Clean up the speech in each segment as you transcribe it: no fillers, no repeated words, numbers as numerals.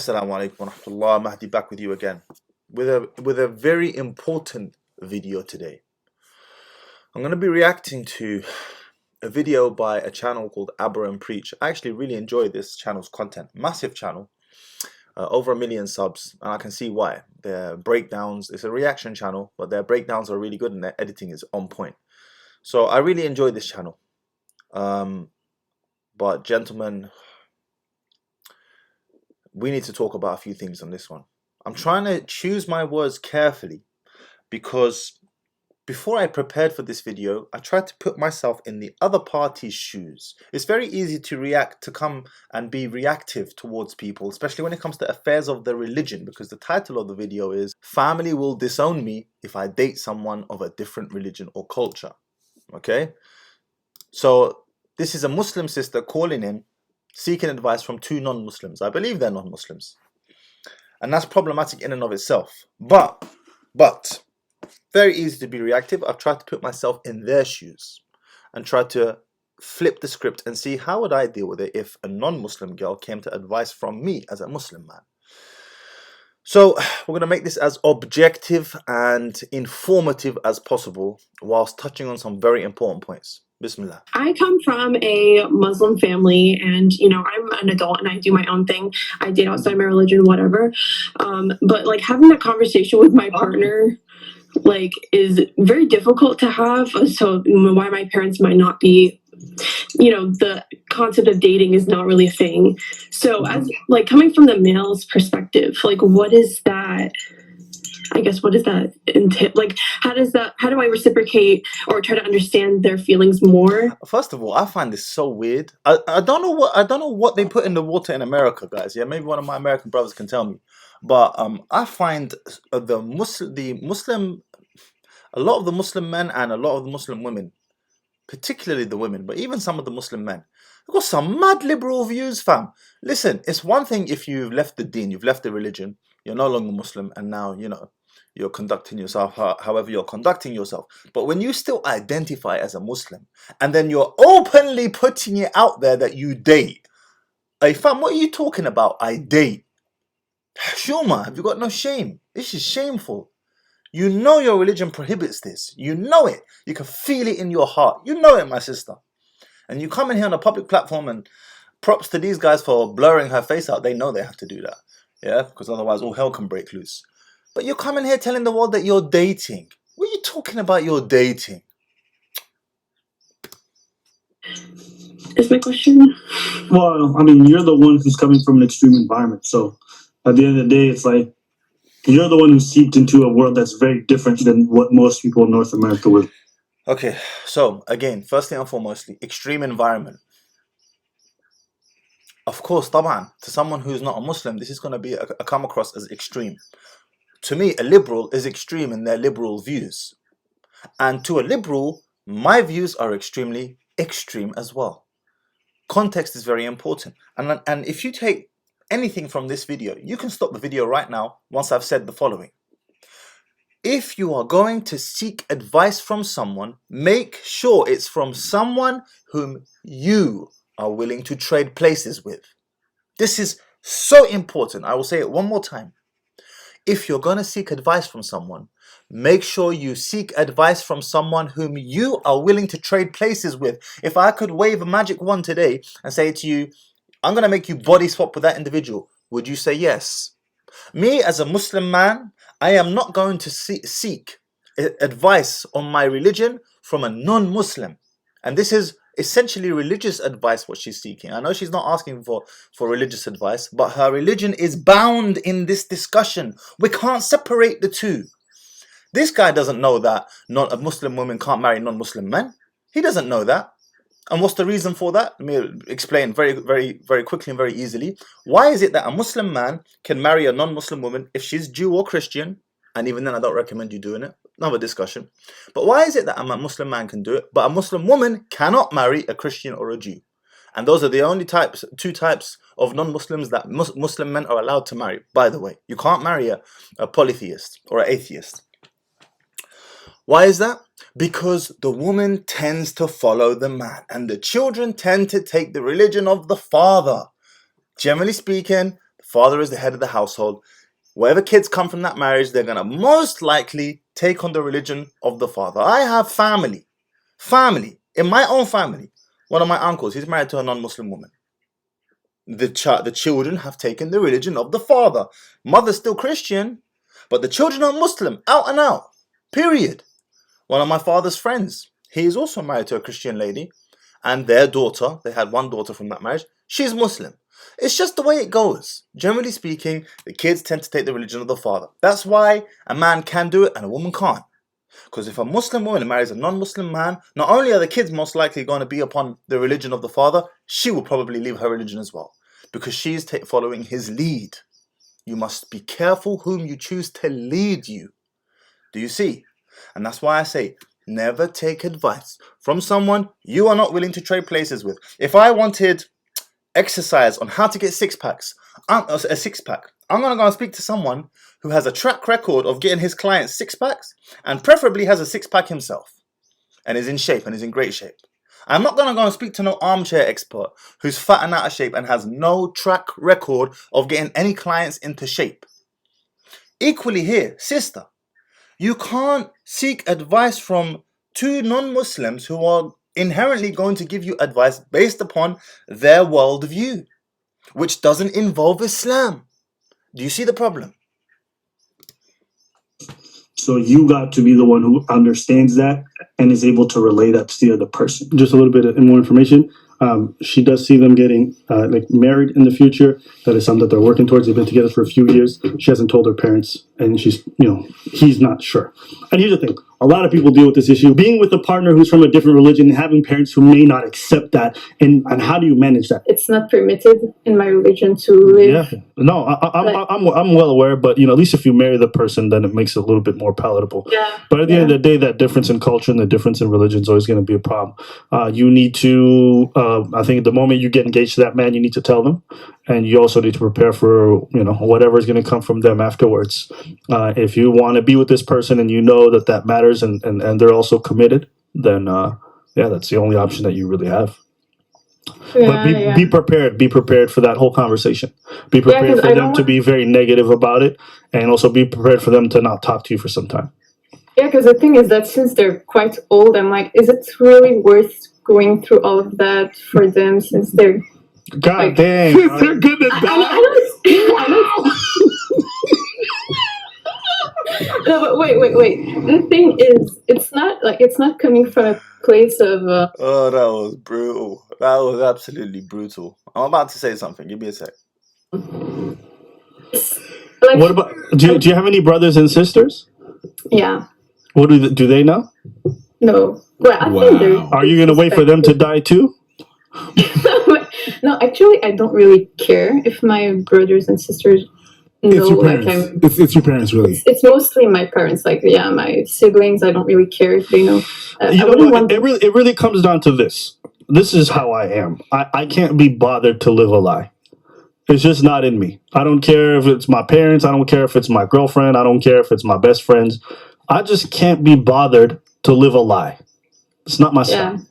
Assalamu alaikum wa rahmatullah. Mahdi back with you again with a very important video today. I'm going to be reacting to a video by a channel called Abra and Preach. I actually really enjoy this channel's content. Massive channel, over 1 million subs, and I can see why. Their breakdowns, it's a reaction channel, but their breakdowns are really good and their editing is on point. So I really enjoy this channel. But gentlemen, we need to talk about a few things on this one. I'm trying to choose my words carefully because before I prepared for this video, I tried to put myself in the other party's shoes. It's very easy to come and be reactive towards people, especially when it comes to affairs of the religion, because the title of the video is "Family Will Disown Me If I Date Someone of a Different Religion or Culture." Okay? So this is a Muslim sister calling in, seeking advice from two non-Muslims. I believe they're non-Muslims. And that's problematic in and of itself. But, very easy to be reactive. I've tried to put myself in their shoes and tried to flip the script and see how would I deal with it if a non-Muslim girl came to advice from me as a Muslim man. So we're going to make this as objective and informative as possible whilst touching on some very important points. Bismillah. I come from a Muslim family, and I'm an adult and I do my own thing. I date outside my religion, whatever. But like having that conversation with my partner, is very difficult to have. So why my parents might not be, the concept of dating is not really a thing. So as coming from the male's perspective, what is that? I guess what does that entail? How do I reciprocate or try to understand their feelings more? First of all, I find this so weird. I don't know what they put in the water in America, guys. Yeah, maybe one of my American brothers can tell me. But I find a lot of the Muslim men and a lot of the Muslim women, particularly the women, but even some of the Muslim men, they've got some mad liberal views, fam. Listen, it's one thing if you've left the deen, you've left the religion, you're no longer Muslim, and now you're conducting yourself however you're conducting yourself. But when you still identify as a Muslim and then you're openly putting it out there that you date, hey fam, what are you talking about? I date. Shuma, have you got no shame? This is shameful. You know your religion prohibits this. You know it. You can feel it in your heart. You know it, my sister. And you come in here on a public platform, and props to these guys for blurring her face out. They know they have to do that. Yeah, because otherwise all hell can break loose. But you're coming here telling the world that you're dating. What are you talking about you're dating? Is my question? Well, I mean, you're the one who's coming from an extreme environment. So at the end of the day, it's like you're the one who seeped into a world that's very different than what most people in North America would. Okay, so again, firstly and foremostly, extreme environment. Of course, taban, to someone who's not a Muslim, this is going to be come across as extreme. To me, a liberal is extreme in their liberal views. And to a liberal, my views are extremely extreme as well. Context is very important. And if you take anything from this video, you can stop the video right now once I've said the following. If you are going to seek advice from someone, make sure it's from someone whom you are willing to trade places with. This is so important. I will say it one more time. If you're going to seek advice from someone, make sure you seek advice from someone whom you are willing to trade places with. If I could wave a magic wand today and say to you, I'm going to make you body swap with that individual, would you say yes? Me as a Muslim man, I am not going to seek advice on my religion from a non-Muslim. And this is essentially religious advice what she's seeking. I know she's not asking for religious advice, but her religion is bound in this discussion. We can't separate the two. This guy doesn't know that a Muslim woman can't marry non-Muslim men. He doesn't know that. And what's the reason for that? Let me explain very, very, very quickly and very easily. Why is it that a Muslim man can marry a non-Muslim woman if she's Jew or Christian? And even then, I don't recommend you doing it. Another discussion. But why is it that a Muslim man can do it, but a Muslim woman cannot marry a Christian or a Jew? And those are the only two types of non-Muslims that Muslim men are allowed to marry. By the way, you can't marry a polytheist or an atheist. Why is that? Because the woman tends to follow the man, and the children tend to take the religion of the father. Generally speaking, the Father is the head of the household. Whatever kids come from that marriage, they're going to most likely take on the religion of the father. I have family, in my own family. One of my uncles, he's married to a non-Muslim woman. The children have taken the religion of the father. Mother's still Christian, but the children are Muslim, out and out, period. One of my father's friends, he is also married to a Christian lady, and their daughter, they had one daughter from that marriage, she's Muslim. It's just the way it goes. Generally speaking, the kids tend to take the religion of the father. That's why a man can do it and a woman can't. Because if a Muslim woman marries a non-Muslim man, not only are the kids most likely going to be upon the religion of the father, she will probably leave her religion as well. Because she's following his lead. You must be careful whom you choose to lead you. Do you see? And that's why I say, never take advice from someone you are not willing to trade places with. If I wanted exercise on how to get a six-pack, I'm going to go and speak to someone who has a track record of getting his clients six-packs and preferably has a six-pack himself and is in shape and is in great shape. I'm not going to go and speak to no armchair expert who's fat and out of shape and has no track record of getting any clients into shape. Equally here, sister, you can't seek advice from two non-Muslims who are inherently going to give you advice based upon their worldview, which doesn't involve Islam. Do you see the problem? So you got to be the one who understands that and is able to relay that to the other person. Just a little bit more information. She does see them getting married in the future. That is something that they're working towards. They've been together for a few years. She hasn't told her parents, and he's not sure. And here's the thing: a lot of people deal with this issue, being with a partner who's from a different religion, and having parents who may not accept that. And how do you manage that? It's not permitted in my religion to live. Yeah, no, I'm well aware, but at least if you marry the person, then it makes it a little bit more palatable. Yeah. But at the end of the day, that difference in culture and the difference in religion is always going to be a problem. You need to, I think, the moment you get engaged to that man, you need to tell them, and you also need to prepare for whatever is going to come from them afterwards. If you want to be with this person and you know that matters, and they're also committed, then that's the only option that you really have. But be prepared. Be prepared for that whole conversation. Be prepared for them to be very negative about it, and also be prepared for them to not talk to you for some time. Yeah, because the thing is that since they're quite old, I'm like, is it really worth going through all of that for them since they're... God dang. They're gonna die. I know. No, but wait. The thing is, it's not coming from a place of... Oh, that was brutal. That was absolutely brutal. I'm about to say something. Give me a sec. What about... Do you have any brothers and sisters? Yeah. What do they know? No. Well, I think they're... Are you going to wait for them to die too? No, actually, I don't really care if my brothers and sisters know. It's your parents. It's your parents, really. It's mostly my parents. My siblings, I don't really care if they know. It really comes down to this. This is how I am. I can't be bothered to live a lie. It's just not in me. I don't care if it's my parents. I don't care if it's my girlfriend. I don't care if it's my best friends. I just can't be bothered to live a lie. It's not my style.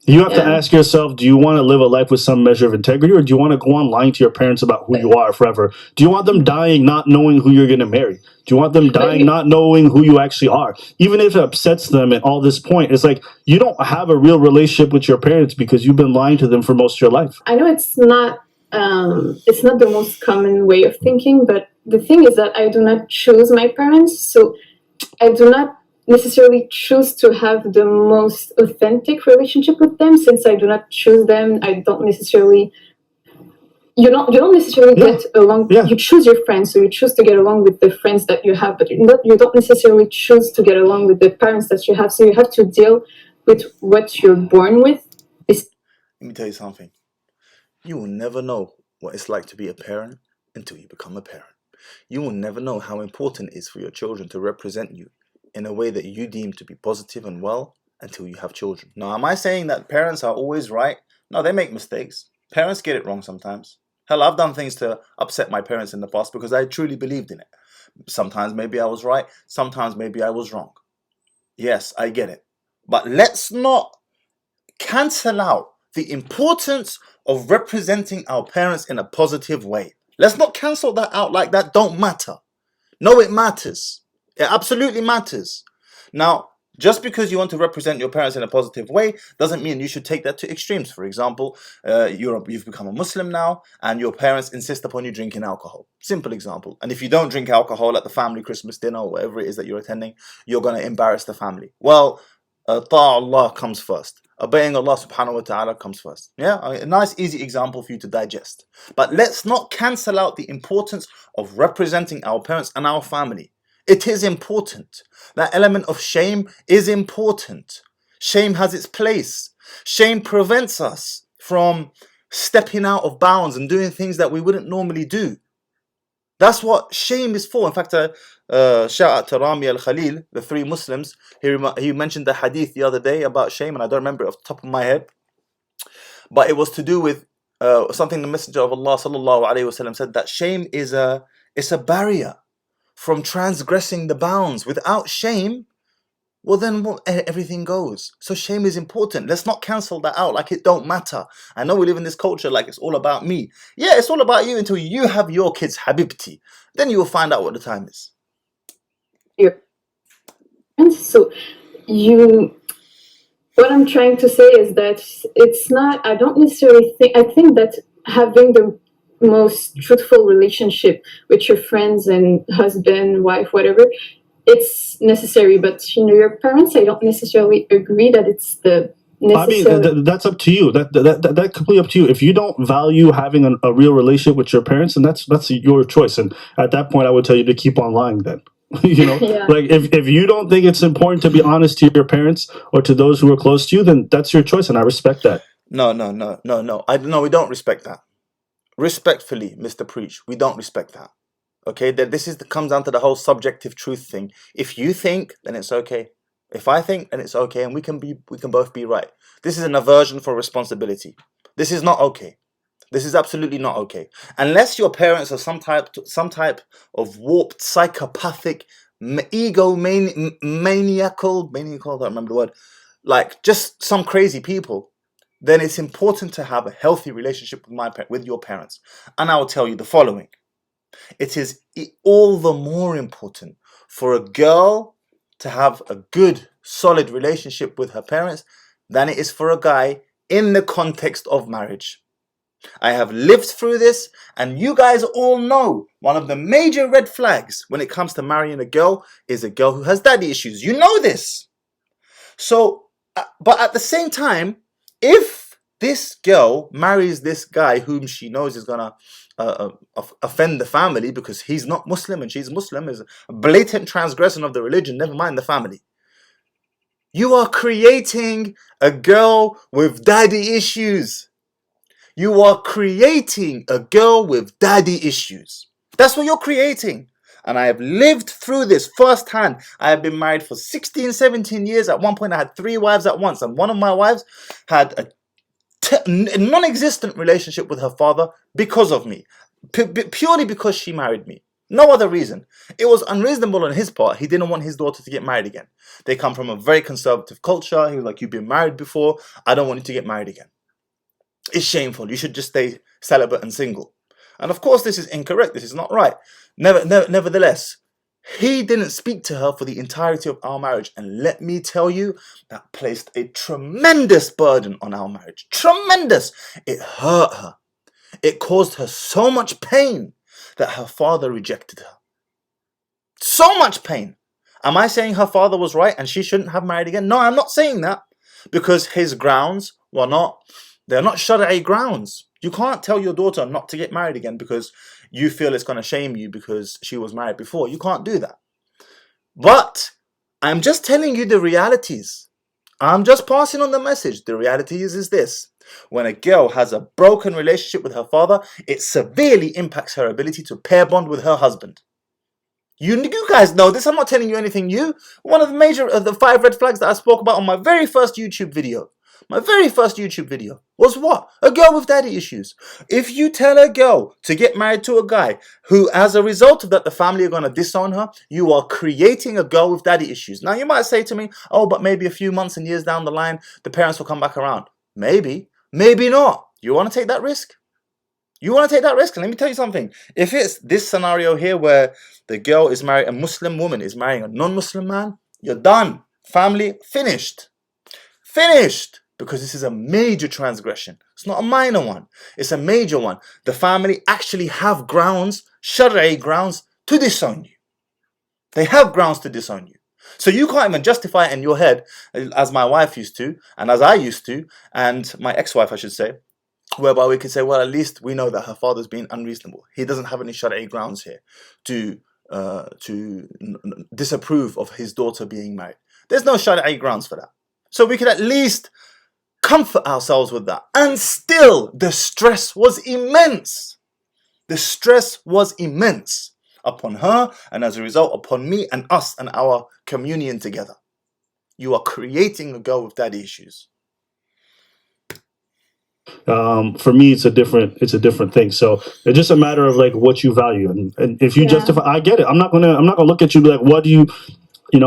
You have to ask yourself, do you want to live a life with some measure of integrity, or do you want to go on lying to your parents about who you are forever? Do you want them dying not knowing who you're going to marry? Do you want them dying not knowing who you actually are? Even if it upsets them at all this point, it's like you don't have a real relationship with your parents because you've been lying to them for most of your life. I know it's not the most common way of thinking, but the thing is that I do not choose my parents, so I do not necessarily choose to have the most authentic relationship with them. Since I do not choose them, I don't necessarily... You don't necessarily get along. You choose your friends, so you choose to get along with the friends that you have, but you don't necessarily choose to get along with the parents that you have. So you have to deal with what you're born with. Let me tell you something. You will never know what it's like to be a parent until you become a parent. You will never know how important it is for your children to represent you in a way that you deem to be positive and well until you have children. Now, am I saying that parents are always right? No, they make mistakes. Parents get it wrong sometimes. Hell, I've done things to upset my parents in the past because I truly believed in it. Sometimes maybe I was right. Sometimes maybe I was wrong. Yes, I get it. But let's not cancel out the importance of representing our parents in a positive way. Let's not cancel that out like that don't matter. No, it matters. It absolutely matters. Now, just because you want to represent your parents in a positive way doesn't mean you should take that to extremes. For example, you've become a Muslim now and your parents insist upon you drinking alcohol. Simple example. And if you don't drink alcohol at the family Christmas dinner or whatever it is that you're attending, you're going to embarrass the family. Well, Allah comes first. Obeying Allah subhanahu wa ta'ala comes first. Yeah, a nice easy example for you to digest. But let's not cancel out the importance of representing our parents and our family. It is important. That element of shame is important. Shame has its place. Shame prevents us from stepping out of bounds and doing things that we wouldn't normally do. That's what shame is for. In fact, shout out to Rami al-Khalil, the three Muslims. He mentioned the hadith the other day about shame, and I don't remember it off the top of my head. But it was to do with something the Messenger of Allah sallallahu alaihi wasallam said, that shame is a barrier from transgressing the bounds. Without shame, well then everything goes. So shame is important. Let's not cancel that out like it don't matter. I know we live in this culture like it's all about me. Yeah, it's all about you until you have your kids habibti. Then you will find out what the time is. Yeah. And so what I'm trying to say is that it's not, I don't necessarily think, I think that having the most truthful relationship with your friends and husband, wife, whatever, it's necessary. But your parents, I don't necessarily agree that it's the necessary. I mean, that's up to you. That completely up to you. If you don't value having a real relationship with your parents, then that's your choice. And at that point, I would tell you to keep on lying then. Yeah. Like if you don't think it's important to be honest to your parents or to those who are close to you, then that's your choice, and I respect that. No. We don't respect that. Respectfully, Mr. Preach, we don't respect that. Okay, comes down to the whole subjective truth thing. If you think, then it's okay. If I think, then it's okay, and we can both be right. This is an aversion for responsibility. This is not okay. This is absolutely not okay. Unless your parents are some type of warped, psychopathic, maniacal, I don't remember the word, like just some crazy people, then it's important to have a healthy relationship with your parents. And I will tell you the following. It is all the more important for a girl to have a good, solid relationship with her parents than it is for a guy in the context of marriage. I have lived through this, and you guys all know one of the major red flags when it comes to marrying a girl is a girl who has daddy issues. You know this. So, but at the same time, if this girl marries this guy whom she knows is gonna offend the family because he's not Muslim and she's Muslim, is a blatant transgression of the religion, never mind the family, you are creating a girl with daddy issues. You are creating a girl with daddy issues. That's what you're creating. And I have lived through this firsthand. I have been married for 16, 17 years. At one point, I had 3 wives at once. And one of my wives had a non-existent relationship with her father because of me. Purely because she married me. No other reason. It was unreasonable on his part. He didn't want his daughter to get married again. They come from a very conservative culture. He was like, you've been married before. I don't want you to get married again. It's shameful. You should just stay celibate and single. And of course, this is incorrect. This is not right. Nevertheless, he didn't speak to her for the entirety of our marriage. And let me tell you, that placed a tremendous burden on our marriage. Tremendous. It hurt her. It caused her so much pain that her father rejected her. So much pain. Am I saying her father was right and she shouldn't have married again? No, I'm not saying that. Because his grounds were they're not Shari'i grounds. You can't tell your daughter not to get married again because you feel it's going to shame you because she was married before. You can't do that. But I'm just telling you the realities. I'm just passing on the message. The reality is this. When a girl has a broken relationship with her father, it severely impacts her ability to pair bond with her husband. You guys know this. I'm not telling you anything new. One of the 5 red flags that I spoke about on my very first YouTube video. My very first YouTube video was what? A girl with daddy issues. If you tell a girl to get married to a guy who, as a result of that, the family are going to disown her, you are creating a girl with daddy issues. Now, you might say to me, oh, but maybe a few months and years down the line, the parents will come back around. Maybe. Maybe not. You want to take that risk? You want to take that risk? And let me tell you something. If it's this scenario here where the girl is married, a Muslim woman is marrying a non-Muslim man, you're done. Family, finished. Finished. Because this is a major transgression. It's not a minor one. It's a major one. The family actually have grounds, Shari'i grounds, to disown you. They have grounds to disown you. So you can't even justify it in your head, as my wife used to, and as I used to, and my ex-wife, I should say, whereby we can say, well, at least we know that her father's being unreasonable. He doesn't have any Shari'i grounds here to disapprove of his daughter being married. There's no Shari'i grounds for that. So we could at least comfort ourselves with that. And still, the stress was immense. The stress was immense upon her, and as a result, upon me and us and our communion together. You are creating a girl with daddy issues. For me, it's a different thing. So it's just a matter of like what you value, and if you justify, I get it. I'm not gonna look at you like, what do you,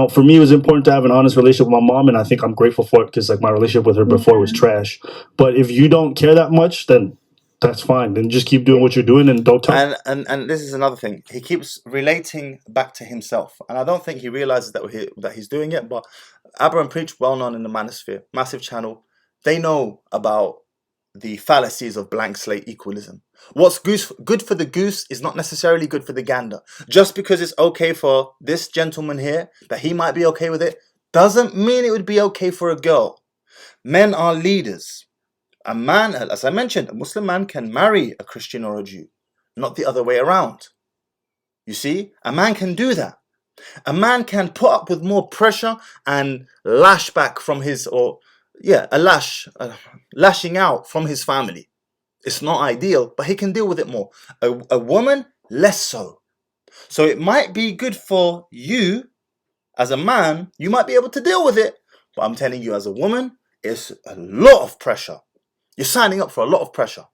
for me, it was important to have an honest relationship with my mom, and I think I'm grateful for it because like my relationship with her before was trash. But if you don't care that much, then that's fine. Then just keep doing what you're doing and don't tell. And this is another thing. He keeps relating back to himself, and I don't think he realizes that he's doing it. But Abra and Preach, well known in the manosphere, massive channel. They know about the fallacies of blank slate equalism. What's good for the goose is not necessarily good for the gander. Just because it's okay for this gentleman here, that he might be okay with it, doesn't mean it would be okay for a girl. Men are leaders. A man, as I mentioned, a Muslim man can marry a Christian or a Jew, not the other way around. You see, a man can do that. A man can put up with more pressure and lash back from his, lashing out from his family. It's not ideal, but he can deal with it more. A woman, less so. So it might be good for you as a man. You might be able to deal with it, but I'm telling you, as a woman, it's a lot of pressure. You're signing up for a lot of pressure.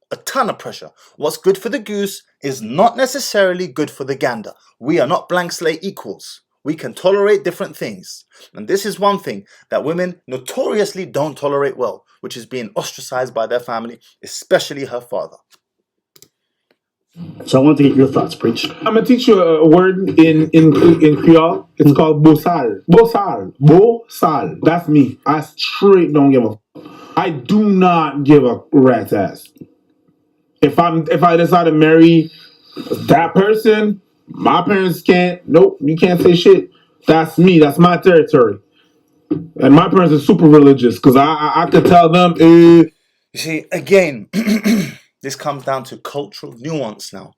A ton of pressure. What's good for the goose is not necessarily good for the gander. We are not blank slate equals. We can tolerate different things. And this is one thing that women notoriously don't tolerate well, which is being ostracized by their family, especially her father. So I want to get your thoughts, Preach. I'm gonna teach you a word in Creole. It's called bosal. Bosal. That's me. I straight don't give a. I do not give a rat's ass. If I decide to marry that person, my parents can't. Nope, you can't say shit. That's me. That's my territory. And my parents are super religious because I could tell them. You see, again, this comes down to cultural nuance now.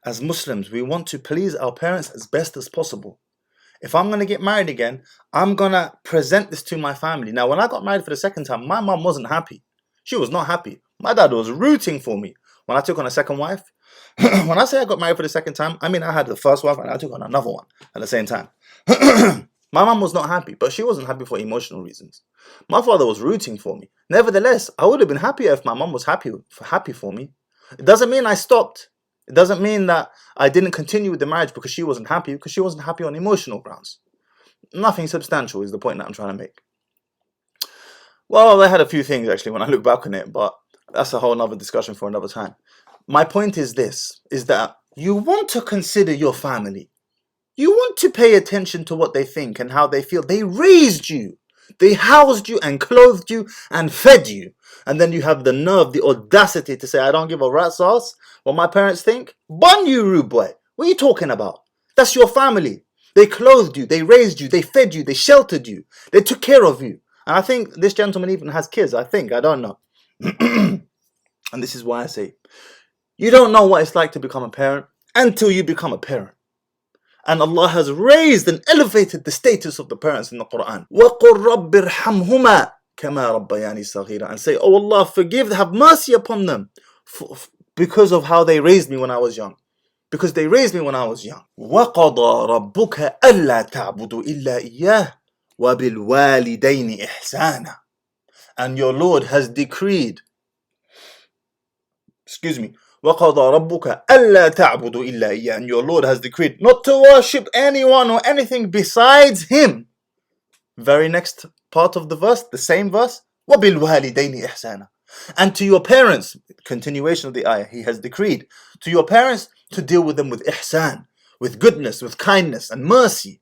As Muslims, we want to please our parents as best as possible. If I'm going to get married again, I'm going to present this to my family. Now, when I got married for the second time, my mum wasn't happy. She was not happy. My dad was rooting for me when I took on a second wife. When I say I got married for the second time, I mean I had the first wife and I took on another one at the same time. My mum was not happy, but she wasn't happy for emotional reasons. My father was rooting for me. Nevertheless, I would have been happier if my mum was happy for me. It doesn't mean I stopped. It doesn't mean that I didn't continue with the marriage because she wasn't happy on emotional grounds. Nothing substantial is the point that I'm trying to make. Well, I had a few things actually when I look back on it, but that's a whole other discussion for another time. My point is this, is that you want to consider your family. You want to pay attention to what they think and how they feel. They raised you. They housed you and clothed you and fed you. And then you have the nerve, the audacity to say, I don't give a rat's ass what my parents think. Bun you, rude boy. What are you talking about? That's your family. They clothed you. They raised you. They fed you. They sheltered you. They took care of you. And I think this gentleman even has kids. I don't know. And this is why I say, you don't know what it's like to become a parent until you become a parent. And Allah has raised and elevated the status of the parents in the Quran. وَقُلْ رَبِّ ارْحَمْهُمَا كَمَا رَبَّيَانِي صَغِيرًا. And say, oh Allah, forgive, have mercy upon them because of how they raised me when I was young. Because they raised me when I was young. وَقَضَى رَبُّكَ أَلَّا تَعْبُدُوا إِلَّا إِيَّاهُ وَبِالْوَالِدَيْنِ إِحْسَانًا. And your Lord has decreed, وَقَضَى رَبُّكَ أَلَّا تَعْبُدُوا إِلَّا إِيَّاهُ. And your Lord has decreed not to worship anyone or anything besides Him. Very next part of the verse, the same verse, وَبِالْوَالِدَيْنِ إِحْسَانًا. And to your parents, continuation of the ayah, he has decreed, to your parents to deal with them with ihsan, with goodness, with kindness and mercy.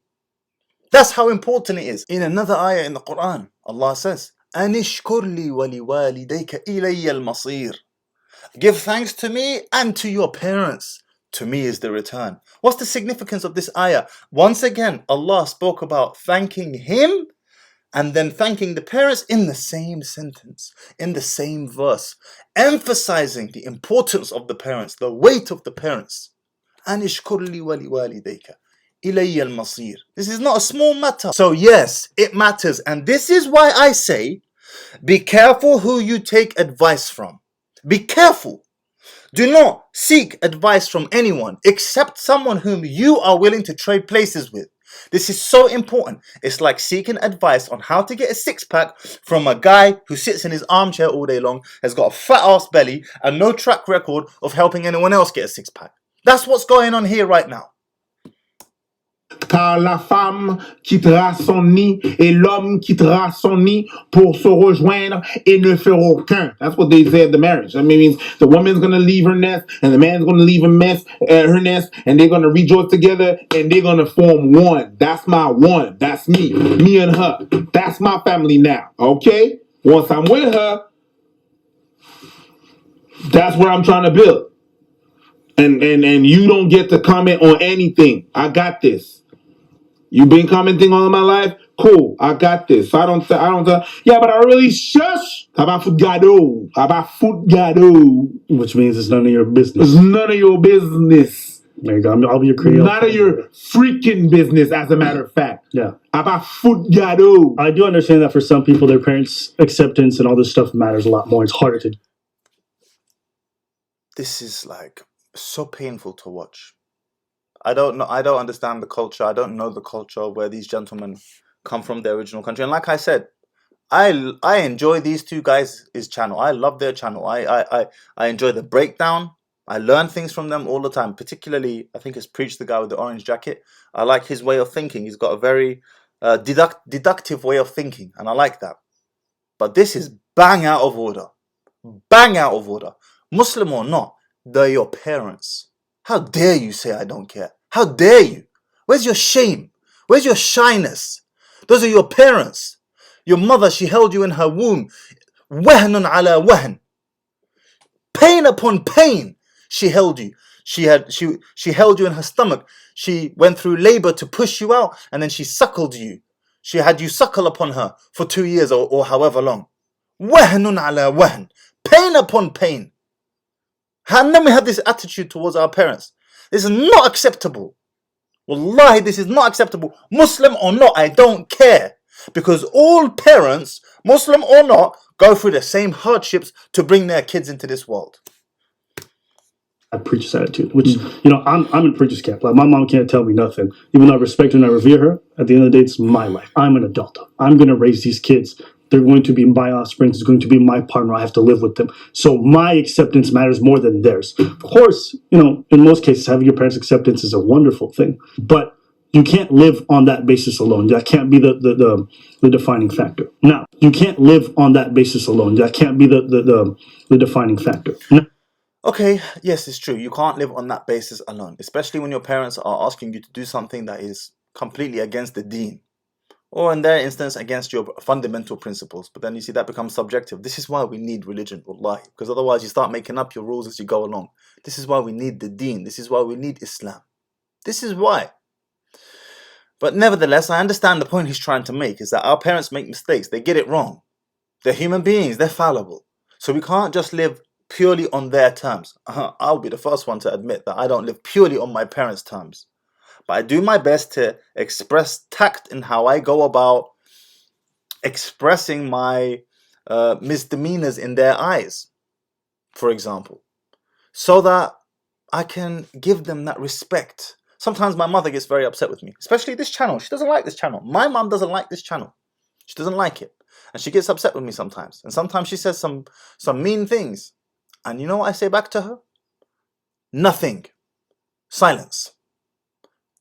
That's how important it is. In another ayah in the Quran, Allah says, Anishkur li wa liwalidayka ilayya al-masir. Give thanks to me and to your parents. To me is the return. What's the significance of this ayah? Once again, Allah spoke about thanking Him and then thanking the parents in the same sentence, in the same verse, emphasizing the importance of the parents, the weight of the parents. Anishkur li wa liwalidayka ilayya al-masir. This is not a small matter. So yes, it matters. And this is why I say, be careful who you take advice from. Be careful. Do not seek advice from anyone except someone whom you are willing to trade places with. This is so important. It's like seeking advice on how to get a six-pack from a guy who sits in his armchair all day long, has got a fat ass belly and no track record of helping anyone else get a six-pack. That's what's going on here right now. Car la femme quittera son nid et l'homme quittera son nid pour se rejoindre et ne faire aucun. That's what they say at the marriage. That means the woman's going to leave her nest and the man's going to leave her nest, and they're going to rejoice together and they're going to form one. That's my one. That's me and her. That's my family now. Okay? Once I'm with her, that's where I'm trying to build. And you don't get to comment on anything. I got this. You've been commenting all my life? Cool, I got this. I don't yeah, but I really shush. Abafutgado. Which means it's none of your business. It's none of your business. There you go. I'll be your Creole. None of your freaking business, as a matter of fact. Yeah. Abafutgado. I do understand that for some people, their parents' acceptance and all this stuff matters a lot more. It's harder to. This is like so painful to watch. I don't understand the culture. I don't know the culture of where these gentlemen come from, their original country. And like I said, I enjoy these two guys' channel. I love their channel. I enjoy the breakdown. I learn things from them all the time. Particularly, I think it's Preach, the guy with the orange jacket. I like his way of thinking. He's got a very deductive way of thinking, and I like that. But this is bang out of order. Bang out of order. Muslim or not, they're your parents. How dare you say I don't care? How dare you? Where's your shame? Where's your shyness? Those are your parents. Your mother, she held you in her womb. Wahnun ala wahn. Pain upon pain. She held you. She held you in her stomach. She went through labor to push you out, and then she suckled you. She had you suckle upon her for 2 years or however long. Wahnun ala wahn. Pain upon pain. And then we have this attitude towards our parents. This is not acceptable. Wallahi, this is not acceptable. Muslim or not, I don't care. Because all parents, Muslim or not, go through the same hardships to bring their kids into this world. I preach this attitude, which, I'm in preacher's camp. Like, my mom can't tell me nothing. Even though I respect her and I revere her, at the end of the day, it's my life. I'm an adult. I'm going to raise these kids. They're going to be my offspring. It's going to be my partner. I have to live with them. So my acceptance matters more than theirs. Of course, in most cases, having your parents' acceptance is a wonderful thing. But you can't live on that basis alone. That can't be the defining factor. Now, you can't live on that basis alone. That can't be the defining factor. Now, okay, yes, it's true. You can't live on that basis alone, especially when your parents are asking you to do something that is completely against the deen. Or in their instance, against your fundamental principles. But then you see that becomes subjective. This is why we need religion, wallahi. Because otherwise you start making up your rules as you go along. This is why we need the deen. This is why we need Islam. This is why. But nevertheless, I understand the point he's trying to make, is that our parents make mistakes. They get it wrong. They're human beings. They're fallible. So we can't just live purely on their terms. I'll be the first one to admit that I don't live purely on my parents' terms. But I do my best to express tact in how I go about expressing my misdemeanors in their eyes, for example, so that I can give them that respect. Sometimes my mother gets very upset with me, especially this channel. She doesn't like this channel. My mom doesn't like this channel. She doesn't like it. And she gets upset with me sometimes. And sometimes she says some mean things. And you know what I say back to her? Nothing. Silence.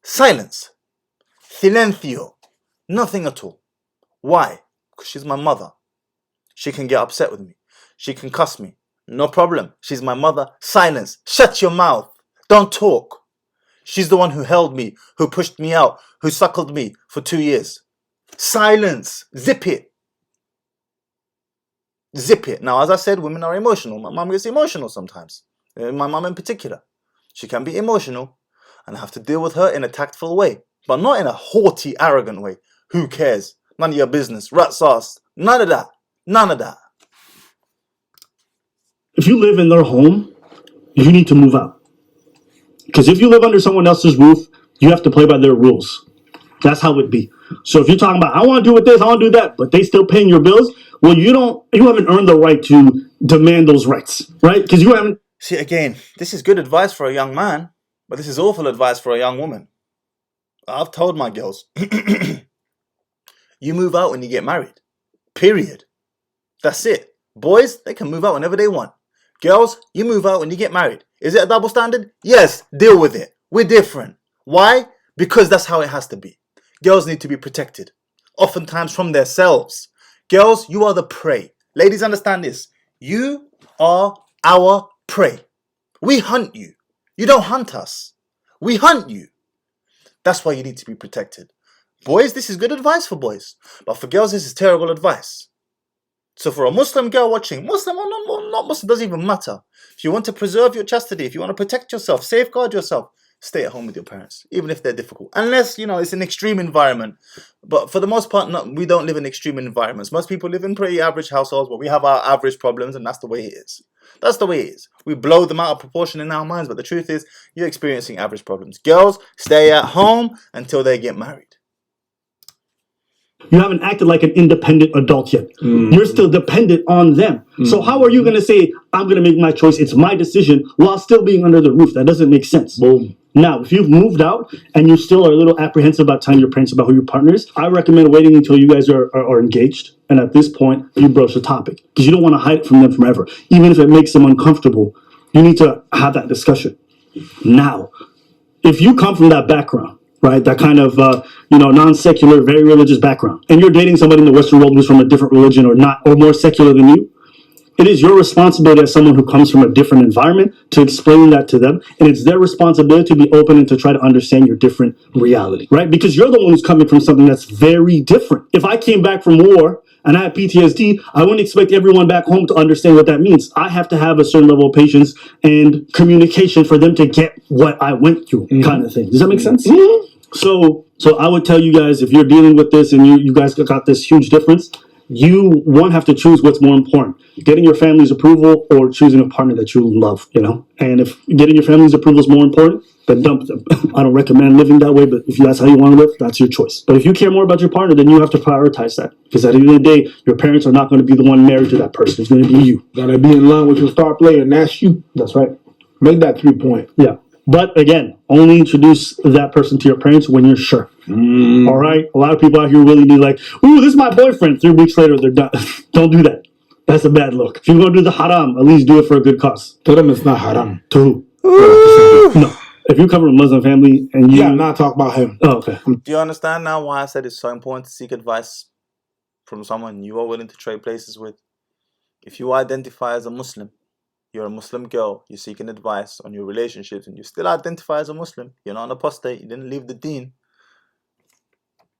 Silence. Silencio. Nothing at all. Why? Because she's my mother. She can get upset with me. She can cuss me. No problem. She's my mother. Silence. Shut your mouth. Don't talk. She's the one who held me, who pushed me out, who suckled me for 2 years. Silence. Zip it. Zip it. Now, as I said, women are emotional. My mum gets emotional sometimes. My mum in particular. She can be emotional, and I have to deal with her in a tactful way, but not in a haughty, arrogant way. Who cares? None of your business. Rat sauce. None of that. None of that. If you live in their home, you need to move out. Because if you live under someone else's roof, you have to play by their rules. That's how it be. So if you're talking about, I want to do with this, I want to do that, but they still paying your bills, well, you haven't earned the right to demand those rights, right? Because you haven't. See, again, this is good advice for a young man, but this is awful advice for a young woman. I've told my girls, you move out when you get married. Period. That's it. Boys, they can move out whenever they want. Girls, you move out when you get married. Is it a double standard? Yes, deal with it. We're different. Why? Because that's how it has to be. Girls need to be protected, oftentimes from themselves. Girls, you are the prey. Ladies, understand this. You are our prey. We hunt you. You don't hunt us. We hunt you. That's why you need to be protected. Boys, this is good advice for boys. But for girls, this is terrible advice. So for a Muslim girl watching, Muslim or not Muslim, doesn't even matter. If you want to preserve your chastity, if you want to protect yourself, safeguard yourself, stay at home with your parents, even if they're difficult. Unless, it's an extreme environment. But for the most part, we don't live in extreme environments. Most people live in pretty average households where we have our average problems, and that's the way it is. That's the way it is. We blow them out of proportion in our minds, but the truth is, you're experiencing average problems. Girls, stay at home until they get married. You haven't acted like an independent adult yet. You're still dependent on them. So how are you going to say, I'm going to make my choice, it's my decision, while still being under the roof? That doesn't make sense. Boom. Now, if you've moved out and you still are a little apprehensive about telling your parents about who your partner is, I recommend waiting until you guys are engaged. And at this point, you broach the topic. Because you don't want to hide it from them forever. Even if it makes them uncomfortable, you need to have that discussion. Now, if you come from that background, right, that kind of, non-secular, very religious background, and you're dating somebody in the Western world who's from a different religion or more secular than you, it is your responsibility as someone who comes from a different environment to explain that to them. And it's their responsibility to be open and to try to understand your different reality, right? Because you're the one who's coming from something that's very different. If I came back from war and I had PTSD, I wouldn't expect everyone back home to understand what that means. I have to have a certain level of patience and communication for them to get what I went through, kind of thing. Does that make sense? So I would tell you guys, if you're dealing with this and you guys got this huge difference, you have to choose what's more important, getting your family's approval or choosing a partner that you love, and if getting your family's approval is more important, then dump them. I don't recommend living that way, but if that's how you want to live, that's your choice. But if you care more about your partner, then you have to prioritize that, because at the end of the day, your parents are not going to be the one married to that person. It's going to be you. Gotta be in line with your star player, and that's you. That's right. Make that 3-point. Yeah. But again, only introduce that person to your parents when you're sure. All right? A lot of people out here really be like, ooh, this is my boyfriend. 3 weeks later, they're done. Don't do that. That's a bad look. If you're going to do the haram, at least do it for a good cause. To them, it's not haram. To who? No. If you come from a Muslim family and you... Yeah, not talk about him. Oh, okay. Do you understand now why I said it's so important to seek advice from someone you are willing to trade places with? If you identify as a Muslim, you're a Muslim girl, you're seeking advice on your relationships, and you still identify as a Muslim, you're not an apostate, you didn't leave the deen,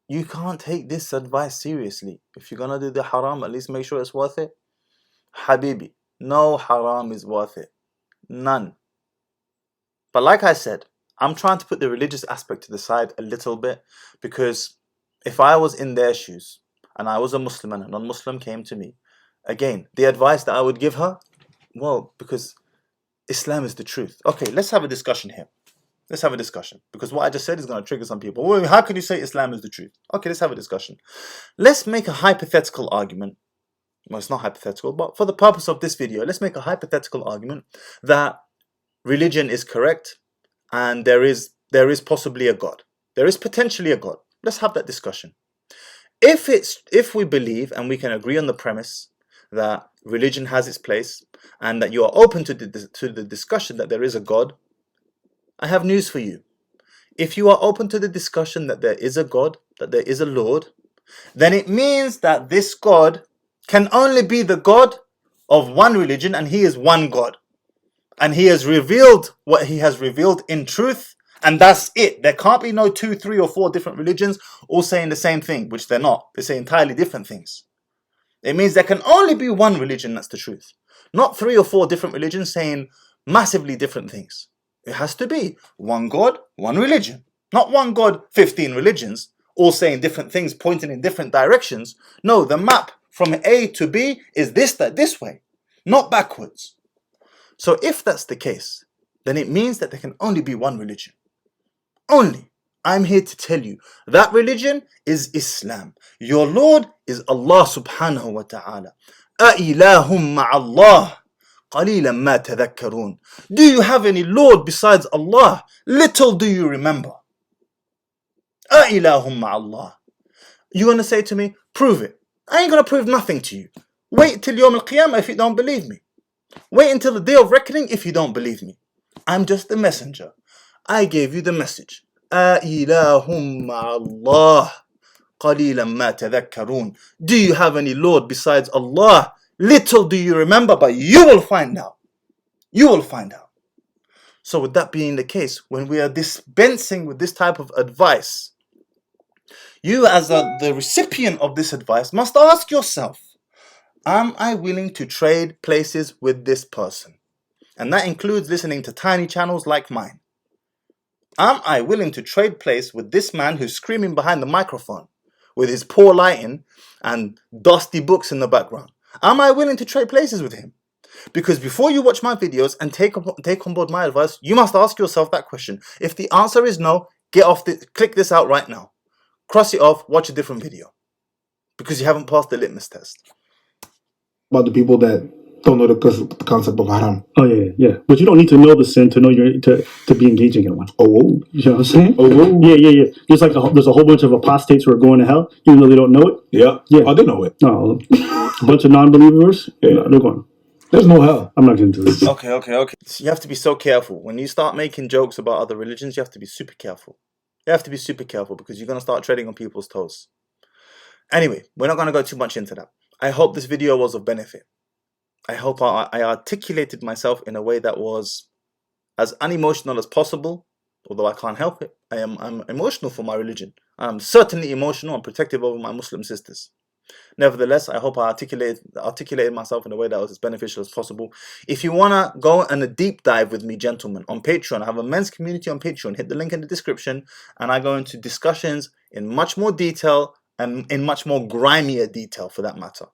you can't take this advice seriously. If you're going to do the haram, at least make sure it's worth it. Habibi, no haram is worth it. None. But like I said, I'm trying to put the religious aspect to the side a little bit, because if I was in their shoes, and I was a Muslim and a non-Muslim came to me, again, the advice that I would give her, well, because Islam is the truth. Okay, let's have a discussion here. Let's have a discussion. Because what I just said is going to trigger some people. Well, how can you say Islam is the truth? Okay, let's have a discussion. Let's make a hypothetical argument. Well, it's not hypothetical, but for the purpose of this video, let's make a hypothetical argument that religion is correct and there is possibly a God. There is potentially a God. Let's have that discussion. If we believe and we can agree on the premise that religion has its place and that you are open to the discussion that there is a God, I have news for you. If you are open to the discussion that there is a God, that there is a Lord, then it means that this God can only be the God of one religion, and he is one God. And he has revealed what he has revealed in truth, and that's it. There can't be no 2, 3, or 4 different religions all saying the same thing, which they're not. They say entirely different things. It means there can only be one religion that's the truth. Not 3 or 4 different religions saying massively different things. It has to be one God, one religion. Not one God, 15 religions, all saying different things, pointing in different directions. No, the map from A to B is this way, not backwards. So if that's the case, then it means that there can only be one religion. Only. I'm here to tell you that religion is Islam. Your Lord is Allah subhanahu wa ta'ala. أَإِلَهُمْ مَعَ اللَّهِ قَلِيلًا مَا تَذَكَّرُونَ. Do you have any Lord besides Allah? Little do you remember. أَإِلَهُمْ مَعَ اللَّهِ. You're going to say to me, prove it. I ain't going to prove nothing to you. Wait till Yawm al-Qiyamah if you don't believe me. Wait until the day of reckoning if you don't believe me. I'm just the messenger. I gave you the message. أَإِلَهُمْ مَعَ اللَّهِ قَلِيلًا مَا تَذَكَّرُونَ. Do you have any Lord besides Allah? Little do you remember, but you will find out. You will find out. So with that being the case, when we are dispensing with this type of advice, you as the recipient of this advice must ask yourself, am I willing to trade places with this person? And that includes listening to tiny channels like mine. Am I willing to trade place with this man who's screaming behind the microphone with his poor lighting and dusty books in the background? Am I willing to trade places with him? Because before you watch my videos and take on board my advice, you must ask yourself that question. If the answer is no, click this out right now. Cross it off, watch a different video. Because you haven't passed the litmus test. About the people that don't know the concept of haram. Oh yeah. But you don't need to know the sin to know to be engaging in one. Oh, whoa. You know what I'm saying? Oh, whoa. Yeah. There's there's a whole bunch of apostates who are going to hell, even though they don't know it. Yeah. Oh, they know it. No, a bunch of non-believers. Yeah, they're going. There's no hell. I'm not getting into this. Okay. You have to be so careful. When you start making jokes about other religions, you have to be super careful. You have to be super careful because you're going to start treading on people's toes. Anyway, we're not going to go too much into that. I hope this video was of benefit. I hope I articulated myself in a way that was as unemotional as possible, although I can't help it. I'm emotional for my religion. I'm certainly emotional and protective over my Muslim sisters. Nevertheless, I hope I articulated myself in a way that was as beneficial as possible. If you want to go on a deep dive with me, gentlemen, on Patreon, I have a men's community on Patreon. Hit the link in the description, and I go into discussions in much more detail and in much more grimier detail for that matter.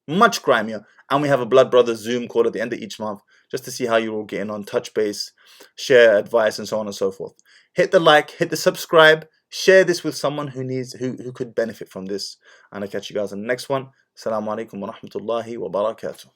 Much grimier. And we have a Blood Brothers Zoom call at the end of each month just to see how you're all getting on, touch base, share advice, and so on and so forth. Hit the like, hit the subscribe, share this with someone who could benefit from this. And I'll catch you guys on the next one. Assalamu alaikum wa rahmatullahi wa barakatuh.